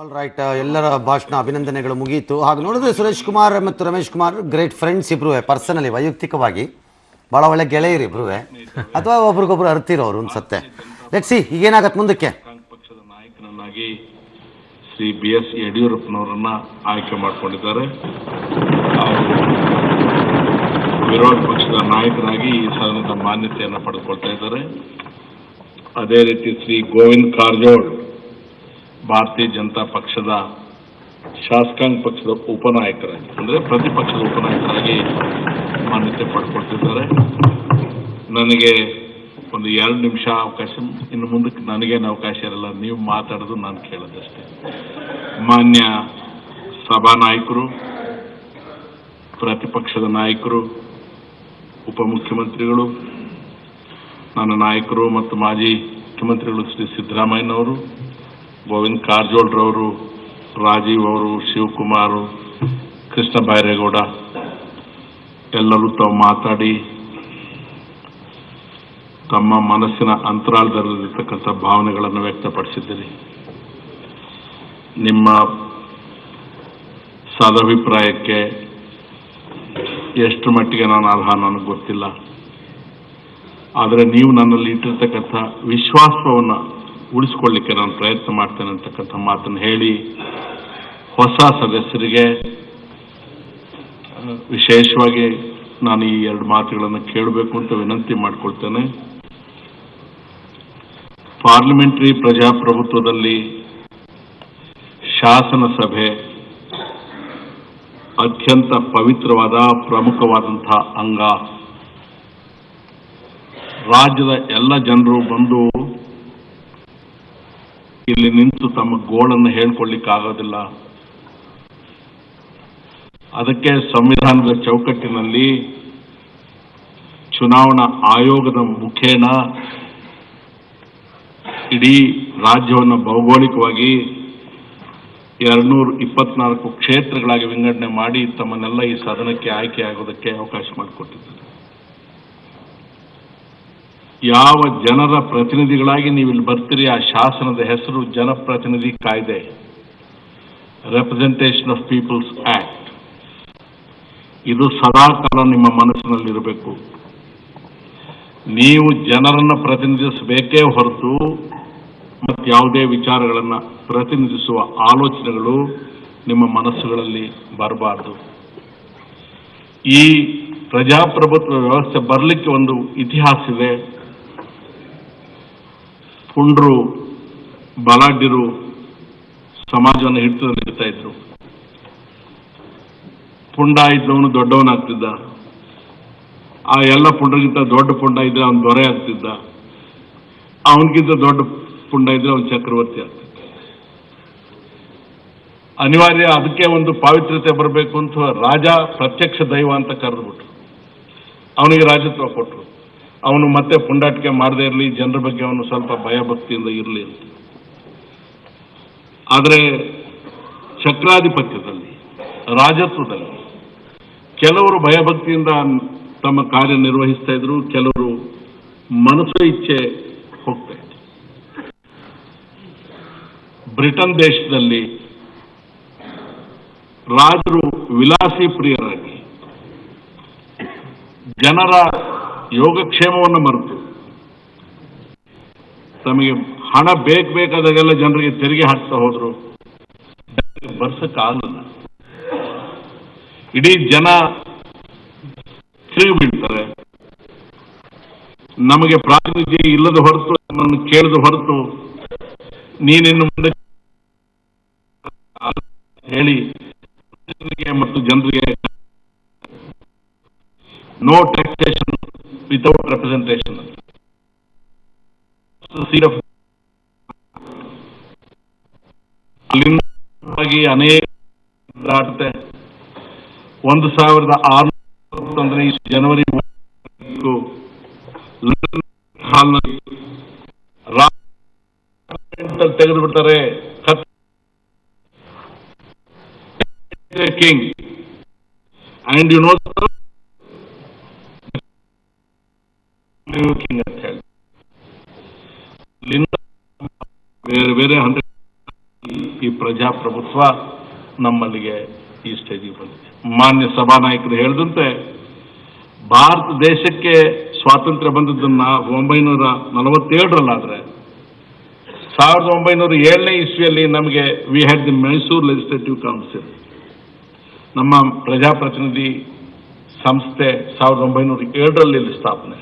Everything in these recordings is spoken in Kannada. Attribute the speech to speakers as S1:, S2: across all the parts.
S1: ಆಲ್ ರೈಟ್, ಎಲ್ಲರ ಭಾಷಣ ಅಭಿನಂದನೆಗಳು ಮುಗಿಯಿತು. ಹಾಗೆ ನೋಡಿದ್ರೆ ಸುರೇಶ್ ಕುಮಾರ್ ಮತ್ತು ರಮೇಶ್ ಕುಮಾರ್ ಗ್ರೇಟ್ ಫ್ರೆಂಡ್ಸ್ ಇಬ್ರು, ಪರ್ಸನಲಿ ವೈಯಕ್ತಿಕವಾಗಿ ಭಾಳ ಒಳ್ಳೆ ಗೆಳೆಯರು ಇಬ್ರು, ಅಥವಾ ಒಬ್ರಿಗೊಬ್ರು ಅರ್ತಿರೋರು ಅನ್ಸತ್ತೆ. ಲೆಟ್ಸ್ ಸಿ ಈಗೇನಾಗತ್ತೆ ಮುಂದಕ್ಕೆ.
S2: ಪಕ್ಷದ ನಾಯಕನನ್ನಾಗಿ ಶ್ರೀ ಬಿ ಎಸ್ ಯಡಿಯೂರಪ್ಪನವರನ್ನ ಆಯ್ಕೆ ಮಾಡಿಕೊಂಡಿದ್ದಾರೆ. ವಿರೋಧ ಪಕ್ಷದ ನಾಯಕರಾಗಿ ಈ ಸದನದ ಮಾನ್ಯತೆಯನ್ನು ಪಡೆದುಕೊಳ್ತಾ ಇದ್ದಾರೆ. ಅದೇ ರೀತಿ ಶ್ರೀ ಗೋವಿಂದ ಕಾರಜೋಳ್ ಭಾರತೀಯ ಜನತಾ ಪಕ್ಷದ ಶಾಸಕಾಂಗ ಪಕ್ಷದ ಉಪನಾಯಕರಾಗಿ, ಅಂದರೆ ಪ್ರತಿಪಕ್ಷದ ಉಪನಾಯಕರಾಗಿ ಮಾನ್ಯತೆ ಪಡ್ಕೊಳ್ತಿದ್ದಾರೆ. ನನಗೆ ಒಂದು 2 ನಿಮಿಷ ಅವಕಾಶ, ಇನ್ನು ಮುಂದಕ್ಕೆ ನನಗೇನು ಅವಕಾಶ ಇರಲ್ಲ, ನೀವು ಮಾತಾಡೋದು ನಾನು ಕೇಳೋದಷ್ಟೇ. ಮಾನ್ಯ ಸಭಾನಾಯಕರು, ಪ್ರತಿಪಕ್ಷದ ನಾಯಕರು, ಉಪಮುಖ್ಯಮಂತ್ರಿಗಳು, ನನ್ನ ನಾಯಕರು ಮತ್ತು ಮಾಜಿ ಮುಖ್ಯಮಂತ್ರಿಗಳು ಶ್ರೀ ಸಿದ್ದರಾಮಯ್ಯನವರು, ಗೋವಿಂದ ಕಾರಜೋಳ್ರವರು, ರಾಜೀವ್ ಅವರು, ಶಿವಕುಮಾರ್, ಕೃಷ್ಣ ಬೈರೇಗೌಡ ಎಲ್ಲರೂ ತಾವು ಮಾತಾಡಿ ತಮ್ಮ ಮನಸ್ಸಿನ ಅಂತರಾಳದಲ್ಲಿರ್ತಕ್ಕಂಥ ಭಾವನೆಗಳನ್ನು ವ್ಯಕ್ತಪಡಿಸಿದ್ದೀರಿ. ನಿಮ್ಮ ಸದಭಿಪ್ರಾಯಕ್ಕೆ ಎಷ್ಟು ಮಟ್ಟಿಗೆ ನಾನು ಅರ್ಹ ನನಗೆ ಗೊತ್ತಿಲ್ಲ, ಆದರೆ ನೀವು ನನ್ನಲ್ಲಿ ಇಟ್ಟಿರ್ತಕ್ಕಂಥ ವಿಶ್ವಾಸವನ್ನು ಉಳಿಸ್ಕೊಳ್ಳಿಕ್ಕೆ ನಾನು ಪ್ರಯತ್ನ ಮಾಡ್ತೇನೆ ಅಂತಕ್ಕಂಥ ಮಾತನ್ನು ಹೇಳಿ, ಹೊಸ ಸದಸ್ಯರಿಗೆ ವಿಶೇಷವಾಗಿ ನಾನು ಈ 2 ಮಾತುಗಳನ್ನು ಕೇಳಬೇಕು ಅಂತ ವಿನಂತಿ ಮಾಡಿಕೊಳ್ತೇನೆ. ಪಾರ್ಲಿಮೆಂಟರಿ ಪ್ರಜಾಪ್ರಭುತ್ವದಲ್ಲಿ ಶಾಸನ ಸಭೆ ಅತ್ಯಂತ ಪವಿತ್ರವಾದ ಪ್ರಮುಖವಾದಂತಹ ಅಂಗ. ರಾಜ್ಯದ ಎಲ್ಲ ಜನರು ಬಂದು ಇಲ್ಲಿ ನಿಂತು ತಮ್ಮ ಗೋಳನ್ನು ಹೇಳ್ಕೊಳ್ಳಿಕ್ಕಾಗೋದಿಲ್ಲ. ಅದಕ್ಕೆ ಸಂವಿಧಾನದ ಚೌಕಟ್ಟಿನಲ್ಲಿ ಚುನಾವಣಾ ಆಯೋಗದ ಮುಖೇನ ಇಡೀ ರಾಜ್ಯವನ್ನು ಭೌಗೋಳಿಕವಾಗಿ 224 ಕ್ಷೇತ್ರಗಳಾಗಿ ವಿಂಗಡಣೆ ಮಾಡಿ ತಮ್ಮನ್ನೆಲ್ಲ ಈ ಸದನಕ್ಕೆ ಆಯ್ಕೆಯಾಗೋದಕ್ಕೆ ಅವಕಾಶ ಮಾಡಿಕೊಟ್ಟಿದ್ದಾರೆ. ಯಾವ ಜನರ ಪ್ರತಿನಿಧಿಗಳಾಗಿ ನೀವು ಇಲ್ಲಿ ಬರ್ತೀರಿ, ಆ ಶಾಸನದ ಹೆಸರು ಜನಪ್ರತಿನಿಧಿ ಕಾಯ್ದೆ, ರೆಪ್ರೆಸೆಂಟೇಷನ್ ಆಫ್ ಪೀಪಲ್ಸ್ ಆಕ್ಟ್. ಇದು ಸದಾಕಾಲ ನಿಮ್ಮ ಮನಸ್ಸಿನಲ್ಲಿರಬೇಕು. ನೀವು ಜನರನ್ನು ಪ್ರತಿನಿಧಿಸಬೇಕೇ ಹೊರತು ಯಾವುದೇ ವಿಚಾರಗಳನ್ನು ಪ್ರತಿನಿಧಿಸುವ ಆಲೋಚನೆಗಳು ನಿಮ್ಮ ಮನಸ್ಸುಗಳಲ್ಲಿ ಬರಬಾರದು. ಈ ಪ್ರಜಾಪ್ರಭುತ್ವ ವ್ಯವಸ್ಥೆ ಬರಲಿಕ್ಕೆ ಒಂದು ಇತಿಹಾಸ ಇದೆ. ಪುಂಡ್ರು, ಬಲಾಢ್ಯರು ಸಮಾಜವನ್ನು ಹಿಡಿತಾ ಇದ್ರು. ಪುಂಡ ಇದ್ದವನು ದೊಡ್ಡವನಾಗ್ತಿದ್ದ, ಆ ಎಲ್ಲ ಪುಂಡ್ರಿಗಿಂತ ದೊಡ್ಡ ಪುಂಡ ಇದ್ರೆ ಅವನು ದೊರೆ ಆಗ್ತಿದ್ದ, ಅವನಿಗಿಂತ ದೊಡ್ಡ ಪುಂಡ ಇದ್ರೆ ಅವನು ಚಕ್ರವರ್ತಿ ಆಗ್ತಿದ್ದ. ಅನಿವಾರ್ಯ, ಅದಕ್ಕೆ ಒಂದು ಪಾವಿತ್ರ್ಯತೆ ಬರಬೇಕು ಅಂತ ರಾಜ ಪ್ರತ್ಯಕ್ಷ ದೈವ ಅಂತ ಕರೆದ್ಬಿಟ್ರು, ಅವನಿಗೆ ರಾಜತ್ವ ಕೊಟ್ಟರು. ಅವನು ಮತ್ತೆ ಪುಂಡಾಟಿಕೆ ಮಾಡದೇ ಇರಲಿ, ಜನರ ಬಗ್ಗೆ ಅವನು ಸ್ವಲ್ಪ ಭಯಭಕ್ತಿಯಿಂದ ಇರಲಿ ಅಂತ. ಆದರೆ ಚಕ್ರಾಧಿಪತ್ಯದಲ್ಲಿ, ರಾಜತ್ವದಲ್ಲಿ ಕೆಲವರು ಭಯಭಕ್ತಿಯಿಂದ ತಮ್ಮ ಕಾರ್ಯನಿರ್ವಹಿಸ್ತಾ ಇದ್ರು, ಕೆಲವರು ಮನಸ್ಸು ಇಚ್ಛೆ ಹೋಗ್ತಾ ಇದ್ರು. ಬ್ರಿಟನ್ ದೇಶದಲ್ಲಿ ರಾಜರು ವಿಲಾಸಿ ಪ್ರಿಯರಾಗಿ ಜನರ ಯೋಗಕ್ಷೇಮವನ್ನು ಮರೆತು ತಮಗೆ ಹಣ ಬೇಕಾದಾಗೆಲ್ಲ ಜನರಿಗೆ ತೆರಿಗೆ ಹಾಕ್ತಾ ಹೋದ್ರು. ಬರ್ಸಕ್ಕಾಗಲ್ಲ. ಇಡೀ ಜನ ತಿರುಗಿ ಬೀಳ್ತಾರೆ. ನಮಗೆ ಪ್ರಾತಿನಿಧ್ಯ ಇಲ್ಲದ ಹೊರತು, ನಮ್ಮನ್ನು ಕೇಳದ ಹೊರತು ನೀನಿನ್ನು ಮುಂದೆ ಹೇಳಿ ಮತ್ತು ಜನರಿಗೆ ನೋ ಟ್ಯಾಕ್ಸೇಷನ್ ವಿತೌಟ್ ರೆಪ್ರೆಸೆಂಟೇಷನ್. ಅಲ್ಲಿಂದ ಅನೇಕ ದಾಟುತ್ತೆ. 1600 ಜನವರಿ ಹಾಲ್ನಲ್ಲಿ ತೆಗೆದು ಬಿಡ್ತಾರೆ king. And you know king ಅಂತ ಹೇಳಿ ಬೇರೆ ಬೇರೆ ಹಂತ ಈ ಪ್ರಜಾಪ್ರಭುತ್ವ ನಮ್ಮಲ್ಲಿಗೆ ಈ ಸ್ಟೇಜಿಗೆ ಬಂದಿದೆ. ಮಾನ್ಯ ಸಭಾನಾಯಕರು ಹೇಳಿದಂತೆ ಭಾರತ ದೇಶಕ್ಕೆ ಸ್ವಾತಂತ್ರ್ಯ ಬಂದದ್ದನ್ನ 1947ರಲ್ಲಾದರೆ 1907ನೇ ಇಸ್ವಿಯಲ್ಲಿ ನಮಗೆ we had the Mysuru legislative council, ನಮ್ಮ ಪ್ರಜಾಪ್ರತಿನಿಧಿ ಸಂಸ್ಥೆ 1907ರಲ್ಲಿ ಸ್ಥಾಪನೆ.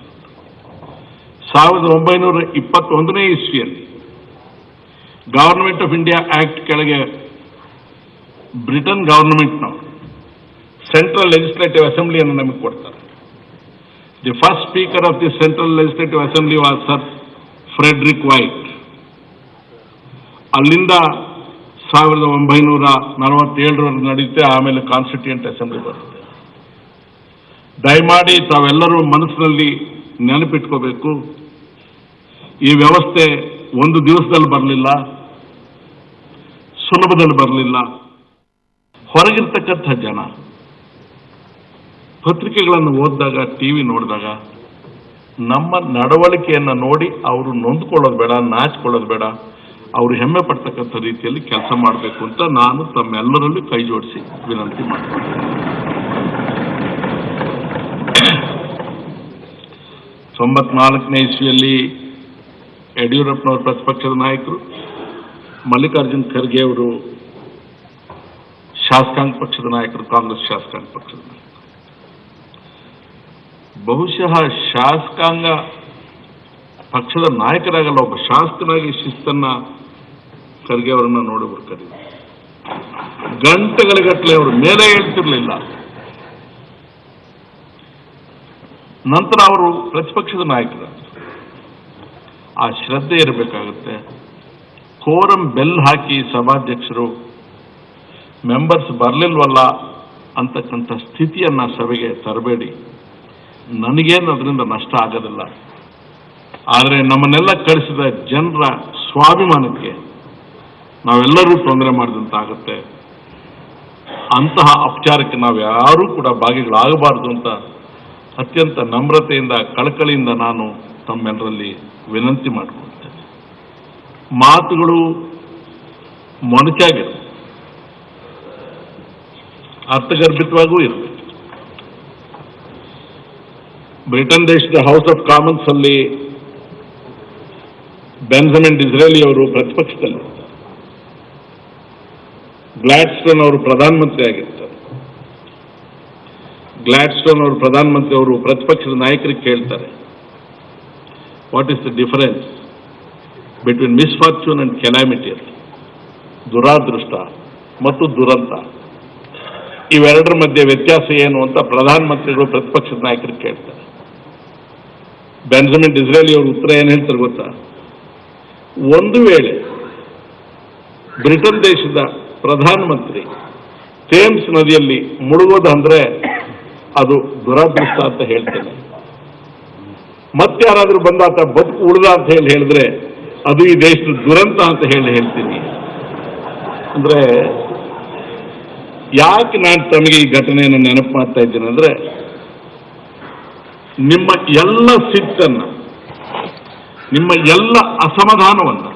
S2: 1921ನೇ ಇಸ್ವಿಯಲ್ಲಿ ಗವರ್ನಮೆಂಟ್ ಆಫ್ ಇಂಡಿಯಾ ಆಕ್ಟ್ ಕೆಳಗೆ ಬ್ರಿಟನ್ ಗವರ್ನಮೆಂಟ್ನವರು ಸೆಂಟ್ರಲ್ ಲೆಜಿಸ್ಲೇಟಿವ್ ಅಸೆಂಬ್ಲಿಯನ್ನು ನಮಗೆ ಕೊಡ್ತಾರೆ. The first speaker of the central legislative assembly was sir Frederick Whyte. ಅಲ್ಲಿಂದ 1947ರವರೆಗೆ ನಡೆಯುತ್ತೆ. ಆಮೇಲೆ ಕಾನ್ಸ್ಟಿಟ್ಯೂಯೆಂಟ್ ಅಸೆಂಬ್ಲಿ ಬರುತ್ತೆ. ದಯಮಾಡಿ ತಾವೆಲ್ಲರೂ ಮನಸ್ಸಿನಲ್ಲಿ ನೆನಪಿಟ್ಕೋಬೇಕು, ಈ ವ್ಯವಸ್ಥೆ ಒಂದು ದಿವಸದಲ್ಲಿ ಬರಲಿಲ್ಲ, ಸುಲಭದಲ್ಲಿ ಬರಲಿಲ್ಲ. ಹೊರಗಿರ್ತಕ್ಕಂಥ ಜನ ಪತ್ರಿಕೆಗಳನ್ನು ಓದಿದಾಗ, ಟಿವಿ ನೋಡಿದಾಗ ನಮ್ಮ ನಡವಳಿಕೆಯನ್ನು ನೋಡಿ ಅವರು ನೊಂದ್ಕೊಳ್ಳೋದು ಬೇಡ, ನಾಚಿಕೊಳ್ಳೋದು ಬೇಡ, ಅವರು ಹೆಮ್ಮೆ ಪಡ್ತಕ್ಕಂಥ ರೀತಿಯಲ್ಲಿ ಕೆಲಸ ಮಾಡಬೇಕು ಅಂತ ನಾನು ತಮ್ಮೆಲ್ಲರಲ್ಲಿ ಕೈ ಜೋಡಿಸಿ ವಿನಂತಿ ಮಾಡ್ತೀನಿ. 94ನೇ ಇಸ್ವಿಯಲ್ಲಿ ಯಡಿಯೂರಪ್ಪನವರು ಪ್ರತಿಪಕ್ಷದ ನಾಯಕರು, ಮಲ್ಲಿಕಾರ್ಜುನ್ ಖರ್ಗೆ ಅವರು ಶಾಸಕಾಂಗ ಪಕ್ಷದ ನಾಯಕರು, ಕಾಂಗ್ರೆಸ್ ಶಾಸಕಾಂಗ ಪಕ್ಷದ ನಾಯಕರು. ಬಹುಶಃ ಶಾಸಕಾಂಗ ಪಕ್ಷದ ನಾಯಕರಾಗಲ್ಲ, ಒಬ್ಬ ಶಾಸಕನಾಗಿ ಶಿಸ್ತನ್ನ ಖರ್ಗೆ ಅವರನ್ನ ನೋಡಿ ಬರ್ತಾರೆ. ಗಂಟೆಗಳಿಗಟ್ಟಲೆ ಅವರು ಮೇಲೆ ಹೇಳ್ತಿರ್ಲಿಲ್ಲ. ನಂತರ ಅವರು ಪ್ರತಿಪಕ್ಷದ ನಾಯಕರು. ಆ ಶ್ರದ್ಧೆ ಇರಬೇಕಾಗುತ್ತೆ. ಕೋರಂ ಬೆಲ್ ಹಾಕಿ ಸಭಾಧ್ಯಕ್ಷರು ಮೆಂಬರ್ಸ್ ಬರಲಿಲ್ವಲ್ಲ ಅಂತಕ್ಕಂಥ ಸ್ಥಿತಿಯನ್ನ ಸಭೆಗೆ ತರಬೇಡಿ. ನನಗೇನು ಅದರಿಂದ ನಷ್ಟ ಆಗೋದಿಲ್ಲ, ಆದರೆ ನಮ್ಮನ್ನೆಲ್ಲ ಕಳಿಸಿದ ಜನರ ಸ್ವಾಭಿಮಾನಕ್ಕೆ ನಾವೆಲ್ಲರೂ ತೊಂದರೆ ಮಾಡಿದಂತಾಗುತ್ತೆ. ಅಂತಹ ಅಪಚಾರಕ್ಕೆ ನಾವು ಯಾರೂ ಕೂಡ ಭಾಗಿಗಳಾಗಬಾರದು ಅಂತ ಅತ್ಯಂತ ನಮ್ರತೆಯಿಂದ, ಕಳಕಳಿಯಿಂದ ನಾನು ತಮ್ಮೆಲ್ಲರಲ್ಲಿ ವಿನಂತಿ ಮಾಡಿಕೊಳ್ತೇನೆ. ಮಾತುಗಳು ಮೊನಚಾಗಿರು, ಅರ್ಥಗರ್ಭಿತವಾಗೂ ಇರಬೇಕು. ಬ್ರಿಟನ್ ದೇಶದ ಹೌಸ್ ಆಫ್ ಕಾಮನ್ಸ್ ಅಲ್ಲಿ ಬೆಂಜಮಿನ್ ಡಿಸ್ರೇಲಿ ಅವರು ಪ್ರತಿಪಕ್ಷದಲ್ಲಿ, ಗ್ಲಾಡ್ಸ್ಟೋನ್ ಅವರು ಪ್ರಧಾನಮಂತ್ರಿ ಆಗಿರ್ತಾರೆ. ಗ್ಲಾಡ್ಸ್ಟೋನ್ ಅವರು ಪ್ರಧಾನಮಂತ್ರಿ, ಅವರು ಪ್ರತಿಪಕ್ಷದ ನಾಯಕರಿಗೆ ಕೇಳ್ತಾರೆ, what is the difference between misfortune and calamity, ದುರಾದೃಷ್ಟ ಮತ್ತು ದುರಂತ, ಇವೆರಡರ ಮಧ್ಯೆ ವ್ಯತ್ಯಾಸ ಏನು ಅಂತ ಪ್ರಧಾನಮಂತ್ರಿಗಳು ಪ್ರತಿಪಕ್ಷದ ನಾಯಕರಿಗೆ ಕೇಳ್ತಾರೆ. ಬೆಂಜಮಿನ್ ಡಿಸ್ರೇಲಿ ಅವರು ಉತ್ತರ ಏನು ಹೇಳ್ತಾರೆ ಗೊತ್ತಾ? ಒಂದು ವೇಳೆ ಬ್ರಿಟನ್ ದೇಶದ ಪ್ರಧಾನಮಂತ್ರಿ ಥೇಮ್ಸ್ ನದಿಯಲ್ಲಿ ಮುಳುಗೋದಂದ್ರೆ ಅದು ದುರಾದೃಷ್ಟ ಅಂತ ಹೇಳ್ತೇನೆ. ಮತ್ತಾರಾದ್ರೂ ಬಂದಾತ ಬದುಕು ಉಳಿದ ಅಂತ ಹೇಳಿದ್ರೆ ಅದು ಈ ದೇಶದ ದುರಂತ ಅಂತ ಹೇಳ್ತೀನಿ. ಅಂದ್ರೆ ಯಾಕೆ ನಾನು ತಮಗೆ ಈ ಘಟನೆಯನ್ನು ನೆನಪು ಮಾಡ್ತಾ ಇದ್ದೀನಿ ಅಂದ್ರೆ, ನಿಮ್ಮ ಎಲ್ಲ ಸಿಟ್ಟನ್ನ, ನಿಮ್ಮ ಎಲ್ಲ ಅಸಮಾಧಾನವನ್ನು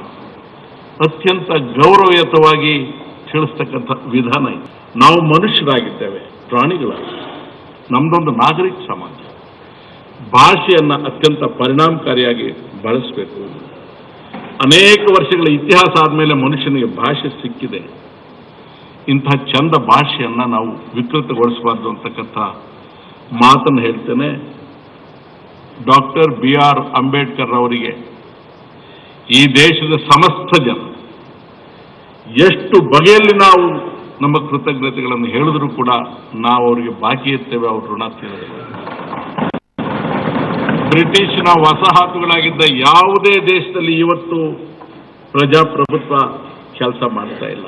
S2: ಅತ್ಯಂತ ಗೌರವಯುತವಾಗಿ ತಿಳಿಸ್ತಕ್ಕಂಥ ವಿಧಾನ ಇದೆ. ನಾವು ಮನುಷ್ಯರಾಗಿದ್ದೇವೆ, ಪ್ರಾಣಿಗಳಾಗಿ. ನಮ್ದೊಂದು ನಾಗರಿಕ ಸಮಾಜ. ಭಾಷೆಯನ್ನು ಅತ್ಯಂತ ಪರಿಣಾಮಕಾರಿಯಾಗಿ ಬಳಸಬೇಕು. ಅನೇಕ ವರ್ಷಗಳ ಇತಿಹಾಸ ಆದಮೇಲೆ ಮನುಷ್ಯನಿಗೆ ಭಾಷೆ ಸಿಕ್ಕಿದೆ. ಇಂತಹ ಚಂದ ಭಾಷೆಯನ್ನು ನಾವು ವಿಕೃತಗೊಳಿಸಬಾರ್ದು ಅಂತಕ್ಕಂಥ ಮಾತನ್ನು ಹೇಳ್ತೇನೆ. ಡಾಕ್ಟರ್ BR ಅಂಬೇಡ್ಕರ್ ಅವರಿಗೆ ಈ ದೇಶದ ಸಮಸ್ತ ಜನ ಎಷ್ಟು ಬಗೆಯಲ್ಲಿ ನಾವು ನಮ್ಮ ಕೃತಜ್ಞತೆಗಳನ್ನು ಹೇಳಿದ್ರೂ ಕೂಡ ನಾವು ಅವರಿಗೆ ಬಾಕಿ ಇರ್ತೇವೆ, ಅವ್ರ ಋಣ ತೀರೋದಿಲ್ಲ. ಬ್ರಿಟಿಷ್ನ ವಸಾಹತುಗಳಾಗಿದ್ದ ಯಾವುದೇ ದೇಶದಲ್ಲಿ ಇವತ್ತು ಪ್ರಜಾಪ್ರಭುತ್ವ ಕೆಲಸ ಮಾಡ್ತಾ ಇಲ್ಲ.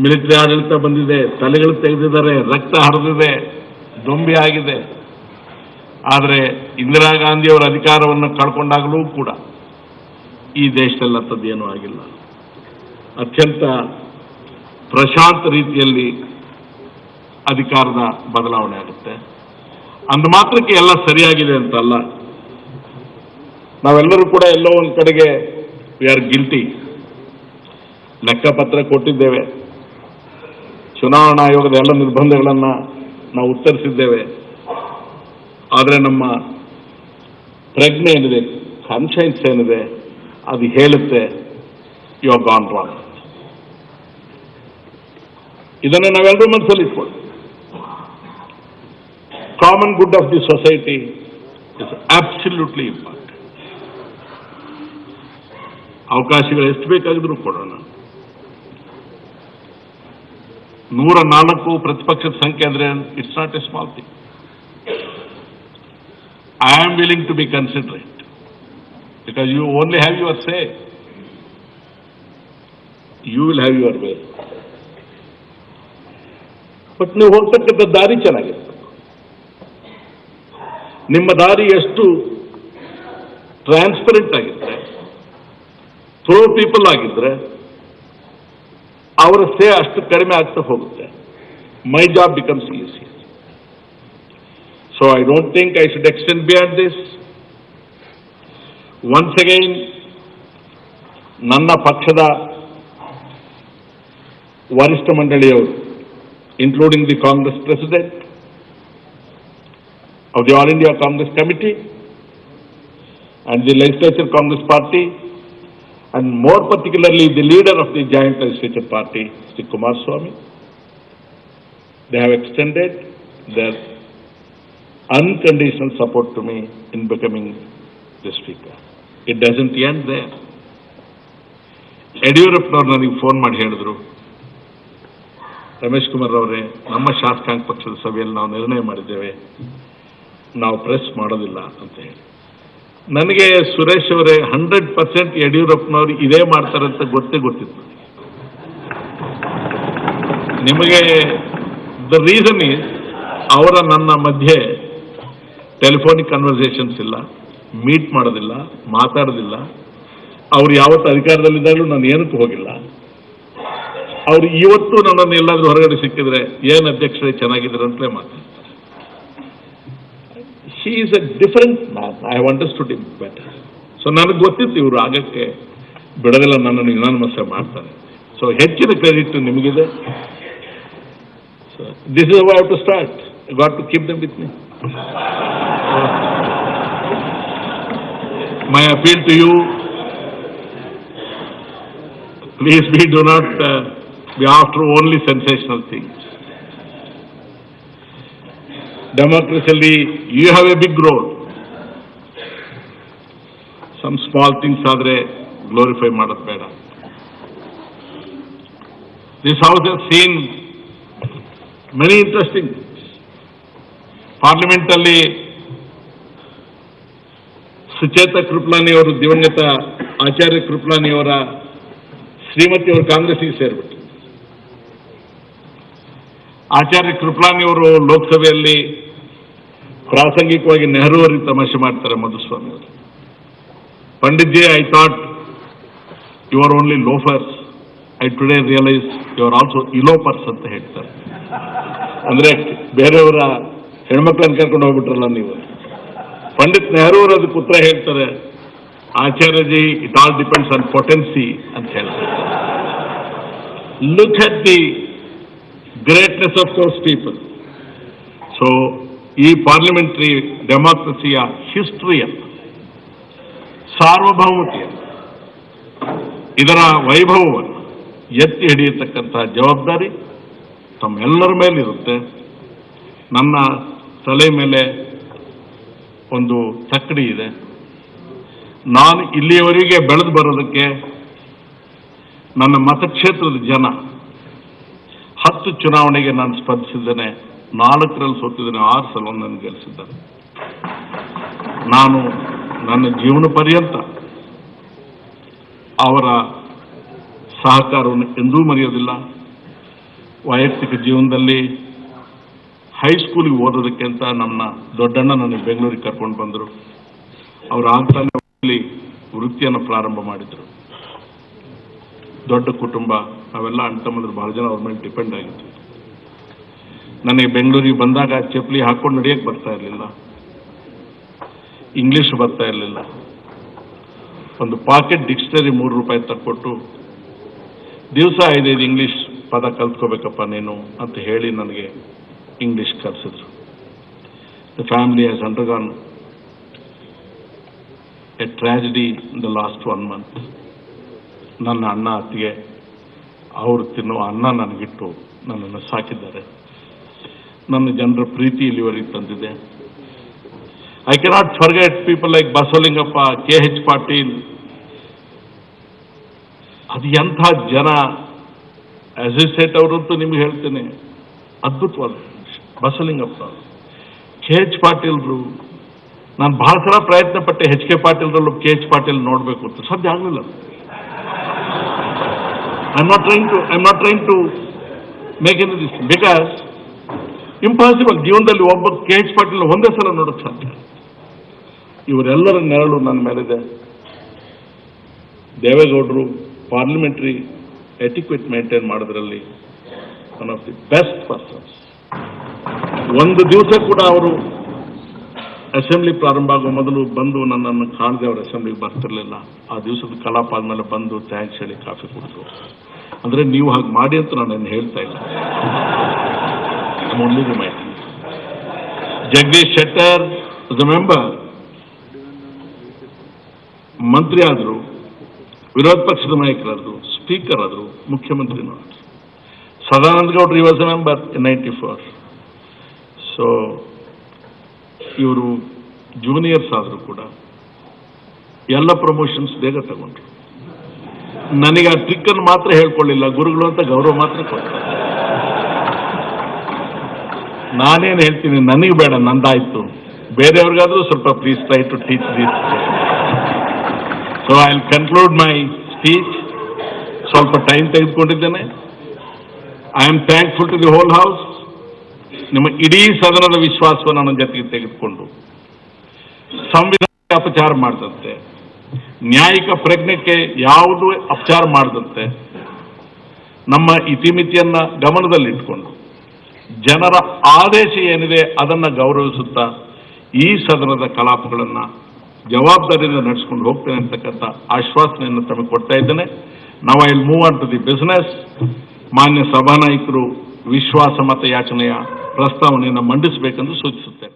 S2: ಮಿಲಿಟರಿ ಆಡಳಿತ ಬಂದಿದೆ, ತಲೆಗಳು ತೆಗೆದಿದ್ದಾರೆ, ರಕ್ತ ಹರಿದಿದೆ, ದೊಂಬಿ ಆಗಿದೆ. ಆದರೆ ಇಂದಿರಾ ಗಾಂಧಿಯವರ ಅಧಿಕಾರವನ್ನು ಕಳ್ಕೊಂಡಾಗಲೂ ಕೂಡ ಈ ದೇಶದಲ್ಲಿ ಅಂಥದ್ದೇನೂ ಆಗಿಲ್ಲ. ಅತ್ಯಂತ ಪ್ರಶಾಂತ ರೀತಿಯಲ್ಲಿ ಅಧಿಕಾರದ ಬದಲಾವಣೆ ಆಗುತ್ತೆ. ಅಂದ ಮಾತ್ರಕ್ಕೆ ಎಲ್ಲ ಸರಿಯಾಗಿದೆ ಅಂತಲ್ಲ. ನಾವೆಲ್ಲರೂ ಕೂಡ ಎಲ್ಲೋ ಒಂದು ಕಡೆಗೆ ವಿ ಆರ್ ಗಿಲ್ಟಿ. ಲೆಕ್ಕಪತ್ರ ಕೊಟ್ಟಿದ್ದೇವೆ, ಚುನಾವಣಾ ಆಯೋಗದ ಎಲ್ಲ ನಿರ್ಬಂಧಗಳನ್ನು ನಾವು ಉತ್ತರಿಸಿದ್ದೇವೆ. ಆದರೆ ನಮ್ಮ ಪ್ರಜ್ಞೆ ಏನಿದೆ, ಕಾನ್ಶಿಯನ್ಸ್ ಏನಿದೆ, ಅದು ಹೇಳುತ್ತೆ ಯು ಆರ್ ಗಾನ್ ರಾಂಗ್. ಇದನ್ನು ನಾವೆಲ್ಲರೂ ಮನಸ್ಸಲ್ಲಿ ಇಟ್ಕೊಳ್ಳಿ. Common good of the society is absolutely important. ಅವಕಾಶಗಳು ಎಷ್ಟು ಬೇಕಾಗಿದ್ರೂ ಕೊಡೋಣ. 104 ಪ್ರತಿಪಕ್ಷದ ಸಂಖ್ಯೆ ಅಂದರೆ it's not a small thing. I am willing to be considerate because you only have your say. You will have your way. But ನೀವು ಹೋಗ್ತಕ್ಕಂಥ ದಾರಿ ಚೆನ್ನಾಗಿರುತ್ತೆ. ನಿಮ್ಮ ದಾರಿ ಎಷ್ಟು ಟ್ರಾನ್ಸ್ಪರೆಂಟ್ ಆಗಿದ್ರೆ, ಥ್ರೋ ಪೀಪಲ್ ಆಗಿದ್ರೆ, ಅವರ ಸೇ ಅಷ್ಟು ಕಡಿಮೆ ಆಗ್ತಾ ಹೋಗುತ್ತೆ. My job becomes easy. So I don't think I should extend beyond this. Once again ನನ್ನ ಪಕ್ಷದ ವರಿಷ್ಠ ಮಂಡಳಿಯವರು, including the Congress President of the All India Congress Committee and the Legislature Congress Party, and more particularly the leader of the Joint Legislature Party, Sri Kumaraswamy, they have extended their unconditional support to me in becoming the Speaker. It doesn't end there. ಯಡಿಯೂರಪ್ಪನವ್ರು ನನಗೆ ಫೋನ್ ಮಾಡಿ ಹೇಳಿದ್ರು, ರಮೇಶ್ ಕುಮಾರ್ ಅವರೇ, ನಮ್ಮ ಶಾಸಕಾಂಗ ಪಕ್ಷದ ಸಭೆಯಲ್ಲಿ ನಾವು ನಿರ್ಣಯ ಮಾಡಿದ್ದೇವೆ, ನಾವು ಪ್ರೆಸ್ ಮಾಡೋದಿಲ್ಲ ಅಂತ ಹೇಳಿ. ನನಗೆ ಸುರೇಶ್ ಅವರೇ 100% ಯಡಿಯೂರಪ್ಪನವರು ಇದೇ ಮಾಡ್ತಾರಂತ ಗೊತ್ತಿತ್ತು. ನಿಮಗೆ ದ ರೀಸನ್ ಈಸ್ ಅವರ ನನ್ನ ಮಧ್ಯೆ ಟೆಲಿಫೋನಿಕ್ ಕನ್ವರ್ಸೇಷನ್ಸ್ ಇಲ್ಲ, ಮೀಟ್ ಮಾಡೋದಿಲ್ಲ, ಮಾತಾಡೋದಿಲ್ಲ. ಅವ್ರು ಯಾವತ್ತು ಅಧಿಕಾರದಲ್ಲಿದ್ದಾಗಲೂ ನಾನು ಏನಕ್ಕೂ ಹೋಗಿಲ್ಲ. ಅವ್ರು ಇವತ್ತು ನನ್ನನ್ನು ಎಲ್ಲಾದ್ರೂ ಹೊರಗಡೆ ಸಿಕ್ಕಿದ್ರೆ ಏನು ಅಧ್ಯಕ್ಷರೇ ಚೆನ್ನಾಗಿದ್ದಾರೆ ಅಂತಲೇ ಮಾತಾಡ್ತಾರೆ. She is A different man. I have understood it better. So ನನಗೆ ಗೊತ್ತಿತ್ತು ಇವರು ಆಗಕ್ಕೆ ಬಿಡೋದಿಲ್ಲ, ನನ್ನನ್ನು ಯುನಾನಿಮಸ್ ಮಾಡ್ತಾರೆ. ಸೊ ಹೆಚ್ಚಿನ ಕ್ರೆಡಿಟ್ ನಿಮಗಿದೆ. So this is how I have to start. I got to keep them with me. My appeal to you, please do not be after only sensational things. Democratically, you have a big role. Some small things adre glorify madad beda. This house has seen many interesting things. Parliament alli Sucheta Kripalani ಅವರು, ದಿವಂಗತ ಆಚಾರ್ಯ ಕೃಪಲಾನಿ ಅವರ ಶ್ರೀಮತಿ ಅವರು ಕಾಂಗ್ರೆಸ್ಸಿಗೆ ಸೇರಿಬಿಟ್ಟು, ಆಚಾರ್ಯ ಕೃಪಲಾನಿ ಅವರು ಲೋಕಸಭೆಯಲ್ಲಿ ಪ್ರಾಸಂಗಿಕವಾಗಿ ನೆಹರು ಅವರಿಗೆ ತಮಾಷೆ ಮಾಡ್ತಾರೆ ಮಧುಸ್ವಾಮಿ ಅವರು. Pandit ji, I thought you are only loafers, I today realise you are also elopers ಅಂತ ಹೇಳ್ತಾರೆ. ಅಂದ್ರೆ ಬೇರೆಯವರ ಹೆಣ್ಮಕ್ಳನ್ನು ಕರ್ಕೊಂಡು ಹೋಗ್ಬಿಟ್ರಲ್ಲ ನೀವು. ಪಂಡಿತ್ ನೆಹರು ಅವರು ಅದಕ್ಕೆ ಉತ್ತರ ಹೇಳ್ತಾರೆ, Acharyaji, it all depends on potency ಅಂತ ಹೇಳ್ತಾರೆ. Look at the greatness of those people. So ಈ ಪಾರ್ಲಿಮೆಂಟರಿ ಡೆಮಾಕ್ರಸಿಯ ಹಿಸ್ಟ್ರಿಯನ್ನು, ಸಾರ್ವಭೌಮತೆಯನ್ನು, ಇದರ ವೈಭವವನ್ನು ಎತ್ತಿ ಹಿಡಿಯತಕ್ಕಂಥ ಜವಾಬ್ದಾರಿ ತಮ್ಮೆಲ್ಲರ ಮೇಲಿರುತ್ತೆ. ನನ್ನ ತಲೆ ಮೇಲೆ ಒಂದು ತಕ್ಕಡಿ ಇದೆ. ನಾನು ಇಲ್ಲಿಯವರೆಗೆ ಬೆಳೆದು ಬರೋದಕ್ಕೆ ನನ್ನ ಮತಕ್ಷೇತ್ರದ ಜನ 10 ಚುನಾವಣೆಗೆ ನಾನು ಸ್ಪರ್ಧಿಸಿದ್ದೇನೆ, 4ರಲ್ಲಿ ಸೋತಿದ್ದೇನೆ, 6 ಸಲ ನನ್ನ ಗೆಲ್ಲಿಸಿದ್ದಾರೆ. ನಾನು ನನ್ನ ಜೀವನ ಪರ್ಯಂತ ಅವರ ಸಹಕಾರವನ್ನು ಎಂದೂ ಮರೆಯೋದಿಲ್ಲ. ವೈಯಕ್ತಿಕ ಜೀವನದಲ್ಲಿ ಹೈಸ್ಕೂಲಿಗೆ ಓದೋದಕ್ಕೆ ಅಂತ ನನ್ನ ದೊಡ್ಡಣ್ಣ ನನಗೆ ಬೆಂಗಳೂರಿಗೆ ಕರ್ಕೊಂಡು ಬಂದರು. ಅವರು ಆಗ್ತಾನೆ ವೃತ್ತಿಯನ್ನು ಪ್ರಾರಂಭ ಮಾಡಿದರು. ದೊಡ್ಡ ಕುಟುಂಬ, ನಾವೆಲ್ಲ ಅಣ್ಣ ತಮ್ಮಂದ್ರು ಬಹಳ ಜನ ಅವ್ರ ಮೇಲೆ ಡಿಪೆಂಡ್ ಆಗಿತ್ತು. ನನಗೆ ಬೆಂಗಳೂರಿಗೆ ಬಂದಾಗ ಚಪ್ಪಲಿ ಹಾಕೊಂಡು ನಡೆಯಕ್ಕೆ ಬರ್ತಾ ಇರಲಿಲ್ಲ, ಇಂಗ್ಲಿಷ್ ಬರ್ತಾ ಇರಲಿಲ್ಲ. ಒಂದು ಪಾಕೆಟ್ ಡಿಕ್ಷನರಿ 3 ರೂಪಾಯಿ ತಕ್ಕೊಟ್ಟು ದಿವಸ 5 ಇಂಗ್ಲೀಷ್ ಪದ ಕಲ್ತ್ಕೋಬೇಕಪ್ಪ ನೀನು ಅಂತ ಹೇಳಿ ನನಗೆ ಇಂಗ್ಲೀಷ್ ಕಲಿಸಿದ್ರು. The family has undergone a tragedy in the last 1 month. ನನ್ನ ಅಣ್ಣ ಅತ್ತಿಗೆ ಅವರು ತಿನ್ನೋ ಅನ್ನ ನನಗಿಟ್ಟು ನನ್ನನ್ನು ಸಾಕಿದ್ದಾರೆ. ನನ್ನ ಜನರ ಪ್ರೀತಿ ಇಲ್ಲಿವರೆಗೆ ತಂದಿದೆ. I cannot forget people like Basavalingappa, KH Patil. ಅದು ಎಂಥ ಜನ. ಅಸೋಸಿಯೇಟ್ ಅವರಂತೂ ನಿಮ್ಗೆ ಹೇಳ್ತೇನೆ, ಅದ್ಭುತವಾದ ಬಸವಲಿಂಗಪ್ಪ, KH ಪಾಟೀಲ್ರು. ನಾನು ಬಹಳ ಸಲ ಪ್ರಯತ್ನ ಪಟ್ಟೆ HK ಪಾಟೀಲ್ರಲ್ಲೂ KH ಪಾಟೀಲ್ ನೋಡಬೇಕು ಅಂತ, ಸಾಧ್ಯ ಆಗಲಿಲ್ಲ. I'm not trying to make any this because impossible. ಜೀವನದಲ್ಲಿ ಒಬ್ಬ KH ಪಾಟೀಲ್ ಒಂದೇ ಸಲ ನೋಡೋಕೆ ಸಾಧ್ಯ. ಇವರೆಲ್ಲರ ನೆರಳು ನನ್ನ ಮೇಲಿದೆ. ದೇವೇಗೌಡರು ಪಾರ್ಲಿಮೆಂಟ್ರಿ ಎಟಿಕ್ವೆಟ್ ಮೇಂಟೈನ್ ಮಾಡೋದ್ರಲ್ಲಿ one of the best persons. ಒಂದು ದಿವಸ ಕೂಡ ಅವರು ಅಸೆಂಬ್ಲಿ ಪ್ರಾರಂಭ ಆಗೋ ಮೊದಲು ಬಂದು ನನ್ನನ್ನು ಕಾಣದೆ ಅವರು ಅಸೆಂಬ್ಲಿಗೆ ಬರ್ತಿರ್ಲಿಲ್ಲ. ಆ ದಿವಸದ ಕಲಾಪ ಆದ್ಮೇಲೆ ಬಂದು ಥ್ಯಾಂಕ್ಸ್ ಹೇಳಿ ಕಾಫಿ ಕುಡಿದ್ರು. ಅಂದರೆ ನೀವು ಹಾಗೆ ಮಾಡಿ ಅಂತ ನಾನು ಹೇಳ್ತಾ ಇಲ್ಲ. ಜಗದೀಶ್ ಶೆಟ್ಟರ್ ಮೆಂಬರ್, ಮಂತ್ರಿ ಆದರು, ವಿರೋಧ ಪಕ್ಷದ ನಾಯಕರಾದರು, ಸ್ಪೀಕರ್ ಆದರು, ಮುಖ್ಯಮಂತ್ರಿನೂ ಆದರು. ಸದಾನಂದ ಗೌಡ್ರು was A member in 94. So ಇವರು ಜೂನಿಯರ್ಸ್ ಆದರೂ ಕೂಡ ಎಲ್ಲ ಪ್ರಮೋಷನ್ಸ್ ಬೇಗ ತಗೊಂಡ್ರು. ನನಗೆ ಆ ಟ್ರಿಕ್ಕನ್ನು ಮಾತ್ರ ಹೇಳ್ಕೊಳ್ಳಿಲ್ಲ, ಗುರುಗಳು ಅಂತ ಗೌರವ ಮಾತ್ರ ಕೊಡ್ತಾರೆ. ನಾನೇನು ಹೇಳ್ತೀನಿ, ನನಗೆ ಬೇಡ, ನಂದಾಯ್ತು. ಬೇರೆಯವ್ರಿಗಾದ್ರೂ ಸ್ವಲ್ಪ please try to teach this. So I will conclude my speech. ಸ್ವಲ್ಪ ಟೈಮ್ ತೆಗೆದುಕೊಂಡಿದ್ದೇನೆ. I am thankful to the whole house. ನಿಮ್ಮ ಇಡೀ ಸದನದ ವಿಶ್ವಾಸವನ್ನು ನನ್ನ ಜೊತೆಗೆ ತೆಗೆದುಕೊಂಡು ಸಂವಿಧಾನಕ್ಕೆ ಅಪಚಾರ ಮಾಡದಂತೆ, ನ್ಯಾಯಿಕ ಪ್ರಜ್ಞೆಗೆ ಯಾವುದೂ ಅಪಚಾರ ಮಾಡದಂತೆ, ನಮ್ಮ ಇತಿಮಿತಿಯನ್ನ ಗಮನದಲ್ಲಿಟ್ಟುಕೊಂಡು ಜನರ ಆದೇಶ ಏನಿದೆ ಅದನ್ನು ಗೌರವಿಸುತ್ತಾ ಈ ಸದನದ ಕಲಾಪಗಳನ್ನು ಜವಾಬ್ದಾರಿಯಿಂದ ನಡೆಸಿಕೊಂಡು ಹೋಗ್ತೇನೆ ಅಂತಕ್ಕಂಥ ಆಶ್ವಾಸನೆಯನ್ನು ತಮಗೆ ಕೊಡ್ತಾ ಇದ್ದೇನೆ. ನಾವು I will move on to the business. ಮಾನ್ಯ ಸಭಾನಾಯಕರು ವಿಶ್ವಾಸ ಮತ ಯಾಚನೆಯ ಪ್ರಸ್ತಾವನೆಯನ್ನು ಮಂಡಿಸಬೇಕೆಂದು ಸೂಚಿಸುತ್ತೇನೆ.